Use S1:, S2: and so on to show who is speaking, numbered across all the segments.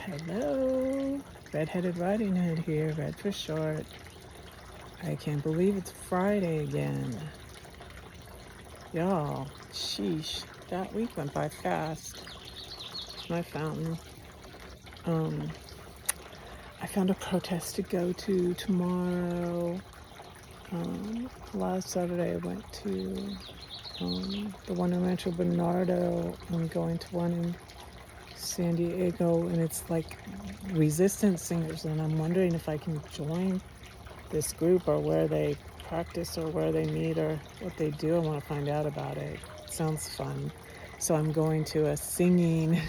S1: Hello, Redheaded Riding Hood here, Red for short. I can't believe it's Friday again. Y'all, sheesh, that week went by fast. My fountain. Um, I found a protest to go to tomorrow. Last Saturday I went to the one in Rancho Bernardo. I'm going to one in San Diego, and it's like resistance singers, and I'm wondering if I can join this group or where they practice or where they meet or what they do. I want to find out about it. It sounds fun. So I'm going to a singing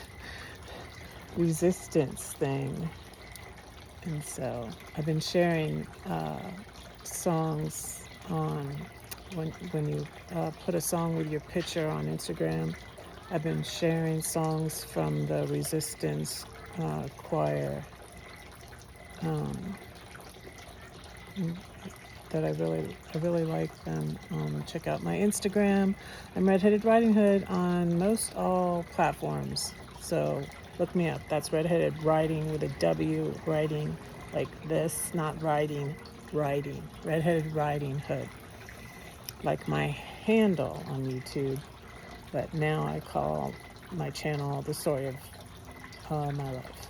S1: resistance thing. And so I've been sharing songs on when you put a song with your picture on Instagram. I've been sharing songs from the resistance choir that I really like them. Check out my Instagram. I'm Redheaded Riding Hood on most all platforms. So look me up. That's Redheaded Riding with a W, writing like this, not riding, writing. Redheaded Riding Hood. Like my handle on YouTube, but now I call my channel The Story of My Life.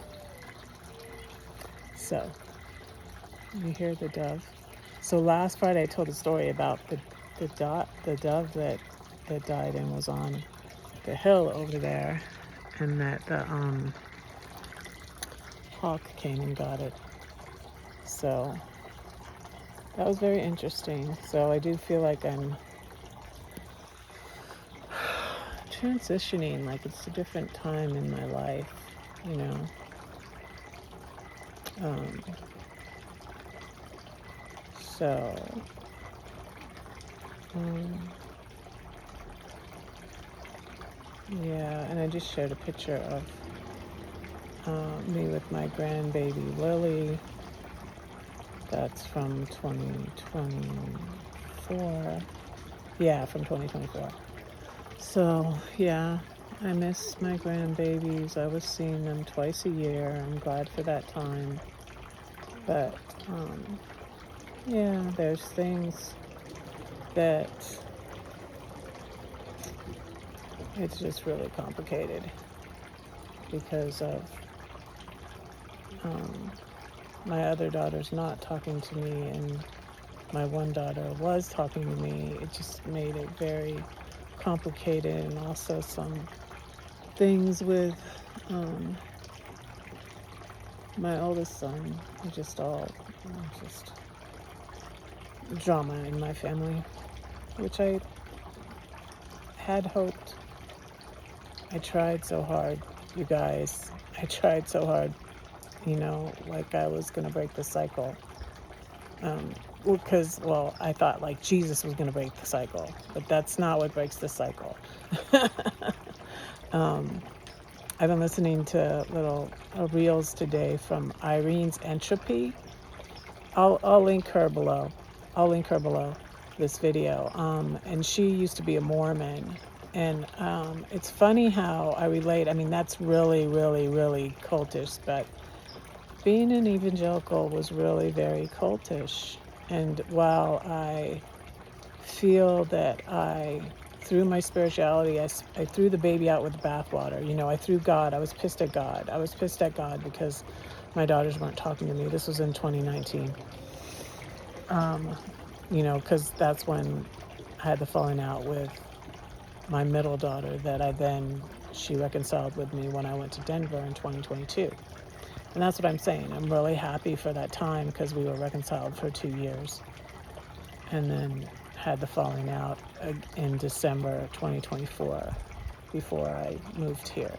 S1: So you hear the dove. So last Friday I told a story about the dove that died and was on the hill over there, and that the hawk came and got it. So that was very interesting. So I do feel like I'm transitioning, like it's a different time in my life, you know. So yeah, and I just shared a picture of me with my grandbaby Lily. That's from 2024. Yeah, from 2024. So yeah, I miss my grandbabies. I was seeing them twice a year. I'm glad for that time. But yeah, there's things that it's just really complicated because of my other daughter's not talking to me, and my one daughter was talking to me. It just made it very complicated, and also some things with my oldest son. Just drama in my family, which I had hoped. I tried so hard, you guys. I tried so hard, like I was going to break the cycle. Because, I thought like Jesus was going to break the cycle, but that's not what breaks the cycle. I've been listening to little reels today from Irene's Entropy. I'll link her below. I'll link her below this video. And she used to be a Mormon. And it's funny how I relate. I mean, that's really, really, really cultish, but being an evangelical was really very cultish. And while I feel that through my spirituality, I threw the baby out with the bathwater. I threw God. I was pissed at God. I was pissed at God because my daughters weren't talking to me. This was in 2019. Because that's when I had the falling out with my middle daughter that she reconciled with me when I went to Denver in 2022. And that's what I'm saying. I'm really happy for that time because we were reconciled for 2 years. And then had the falling out in December 2024 before I moved here.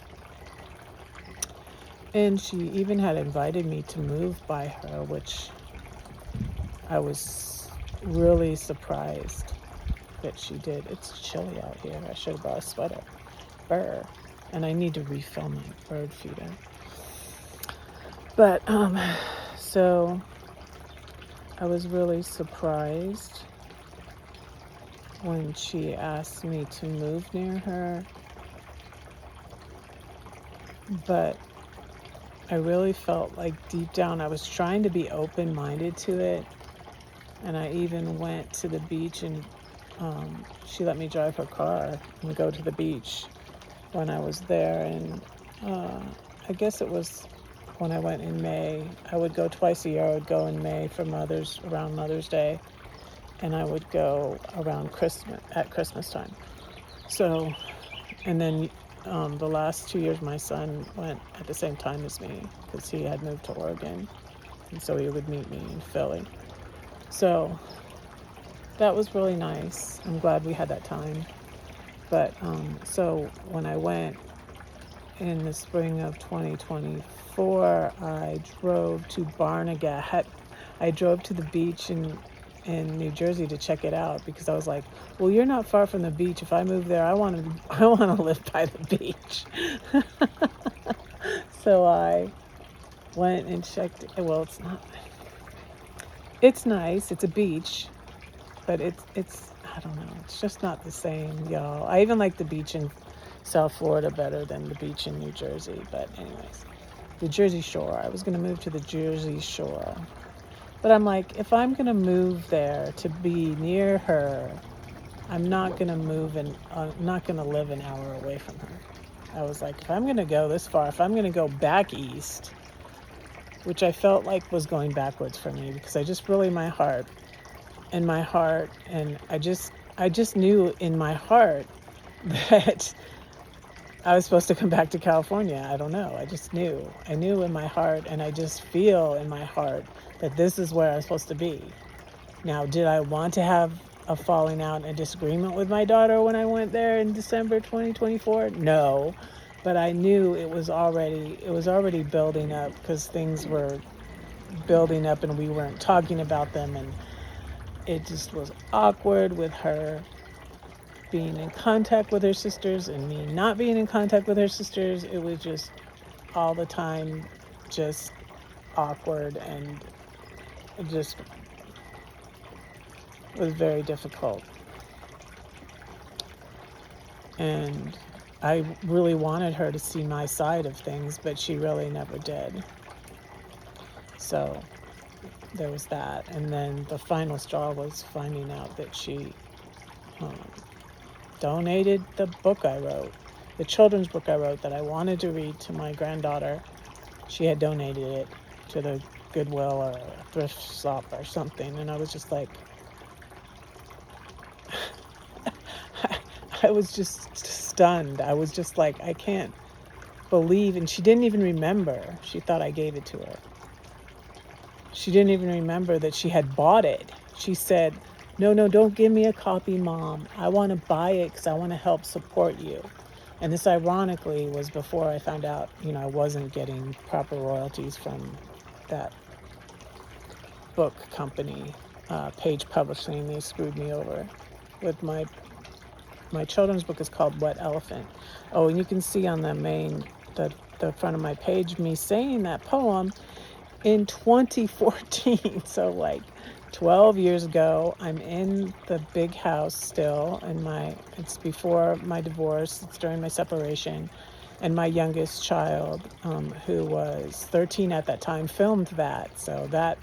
S1: And she even had invited me to move by her, which I was really surprised that she did. It's chilly out here. I should have brought a sweater. Brr. And I need to refill my bird feeder. But, so I was really surprised when she asked me to move near her. But I really felt like deep down I was trying to be open-minded to it. And I even went to the beach, and she let me drive her car and go to the beach when I was there. And uh, I guess it was when I went in May. I would go twice a year. I would go in May for around Mother's Day, and I would go around at Christmas time. So, and then the last 2 years, my son went at the same time as me because he had moved to Oregon, and so he would meet me in Philly. So that was really nice. I'm glad we had that time. But so when I went in the spring of 2024, I drove to Barnegat. I drove to the beach in New Jersey to check it out because I was like, well, you're not far from the beach. If I move there, I want to live by the beach. So I went and checked. Well, it's nice. It's a beach, but it's I don't know. It's just not the same, y'all. I even like the beach in South Florida better than the beach in New Jersey. But anyways, the Jersey Shore. I was going to move to the Jersey Shore. But I'm like, if I'm going to move there to be near her, I'm not going to I'm not going to live an hour away from her. I was like, if I'm going to go this far, if I'm going to go back east, which I felt like was going backwards for me because I just really my heart, and I just knew in my heart that I was supposed to come back to California. I don't know. I just knew. I knew in my heart, and I just feel in my heart that this is where I'm supposed to be. Now, did I want to have a falling out and a disagreement with my daughter when I went there in December 2024? No. But I knew it was already building up because things were building up and we weren't talking about them, and it just was awkward with her being in contact with her sisters and me not being in contact with her sisters. It was just all the time just awkward, and it just was very difficult. And I really wanted her to see my side of things, but she really never did. So there was that. And then the final straw was finding out that she donated the book I wrote, the children's book I wrote that I wanted to read to my granddaughter. She had donated it to the Goodwill or thrift shop or something. And I was just like, I was just stunned. I was just like, I can't believe. And she didn't even remember. She thought I gave it to her. She didn't even remember that she had bought it. She said, no, don't give me a copy, Mom. I want to buy it because I want to help support you. And this ironically was before I found out, I wasn't getting proper royalties from that book company, Page Publishing. They screwed me over with my children's book is called Wet Elephant. Oh, and you can see on the front of my page me saying that poem in 2014. So like 12 years ago. I'm in the big house still, and it's before my divorce, it's during my separation, and my youngest child, who was 13 at that time, filmed that. So that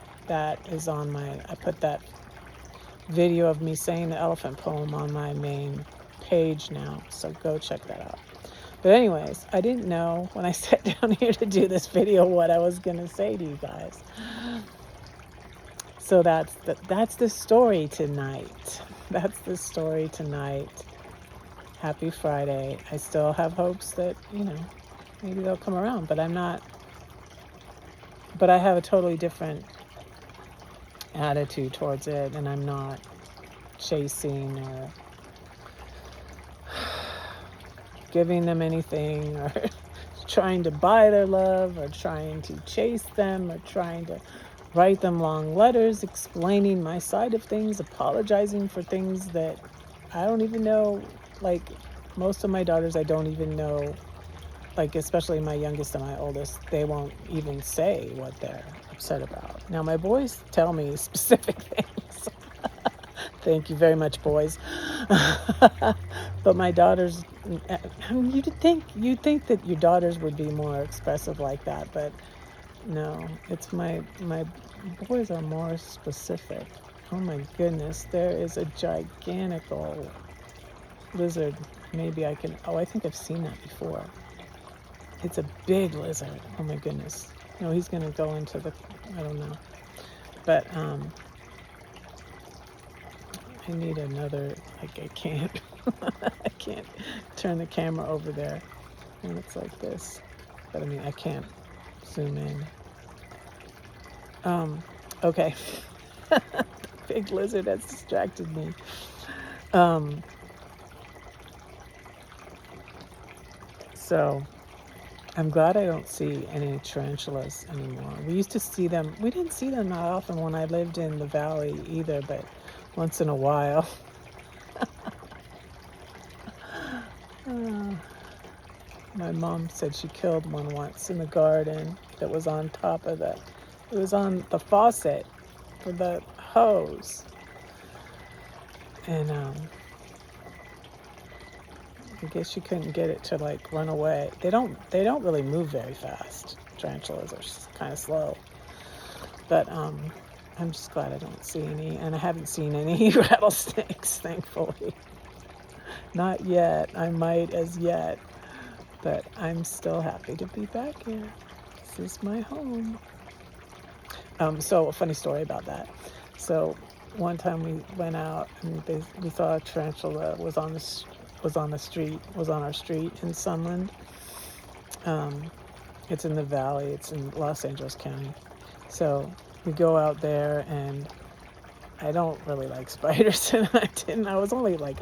S1: is on I put that video of me saying the elephant poem on my main page now, so go check that out. But anyways, I didn't know when I sat down here to do this video what I was gonna say to you guys. So that's the story tonight. That's the story tonight. Happy Friday. I still have hopes that, maybe they'll come around, but I'm not. But I have a totally different attitude towards it, and I'm not chasing or giving them anything or trying to buy their love or trying to chase them or trying to write them long letters explaining my side of things, apologizing for things that I don't even know. Like most of my daughters, I don't even know, like especially my youngest and my oldest, they won't even say what they're upset about. Now my boys tell me specific things. Thank you very much, boys. But my daughters, you'd think that your daughters would be more expressive like that, but No, it's my boys are more specific. Oh my goodness, there is a gigantical lizard. Maybe I can, oh, I think I've seen that before. It's a big lizard. Oh my goodness. No, he's gonna go into the, I don't know. But I need another, like I can't, I can't turn the camera over there. And it's like this. But I mean, I can't zoom in. Okay. Big lizard has distracted me. So I'm glad I don't see any tarantulas anymore. We used to see them. We didn't see them that often when I lived in the valley either, but once in a while. Uh, my mom said she killed one once in the garden that was on top of it was on the faucet for the hose. And I guess she couldn't get it to like run away. They don't really move very fast. Tarantulas are kind of slow. But I'm just glad I don't see any, and I haven't seen any rattlesnakes, thankfully. Not yet. I might as yet, but I'm still happy to be back here. This is my home. So a funny story about that. So one time we went out and we saw a tarantula was on our street in Sunland. It's in the valley. It's in Los Angeles County. So we go out there, and I don't really like spiders, and I was only like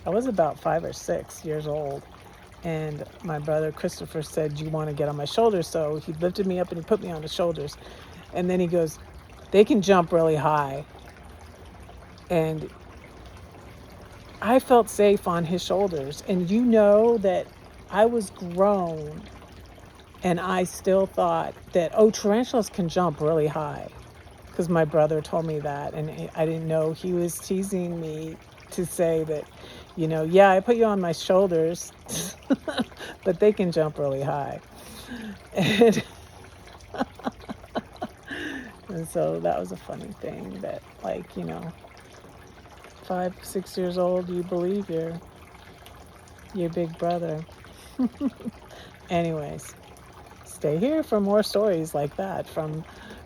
S1: I was about 5 or 6 years old. And my brother Christopher said, "Do you want to get on my shoulders?" So he lifted me up and he put me on his shoulders. And then he goes, "They can jump really high." And I felt safe on his shoulders. And you know that I was grown, and I still thought that, oh, tarantulas can jump really high. Because my brother told me that, and I didn't know he was teasing me to say that, yeah, I put you on my shoulders, but they can jump really high. And, and so that was a funny thing that, like, 5, 6 years old, you believe your big brother. Anyways, stay here for more stories like that from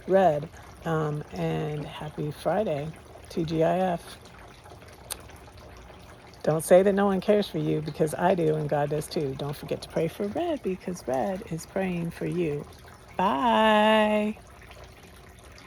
S1: Red. And happy Friday, TGIF. Don't say that no one cares for you, because I do, and God does too. Don't forget to pray for Red, because Red is praying for you. Bye.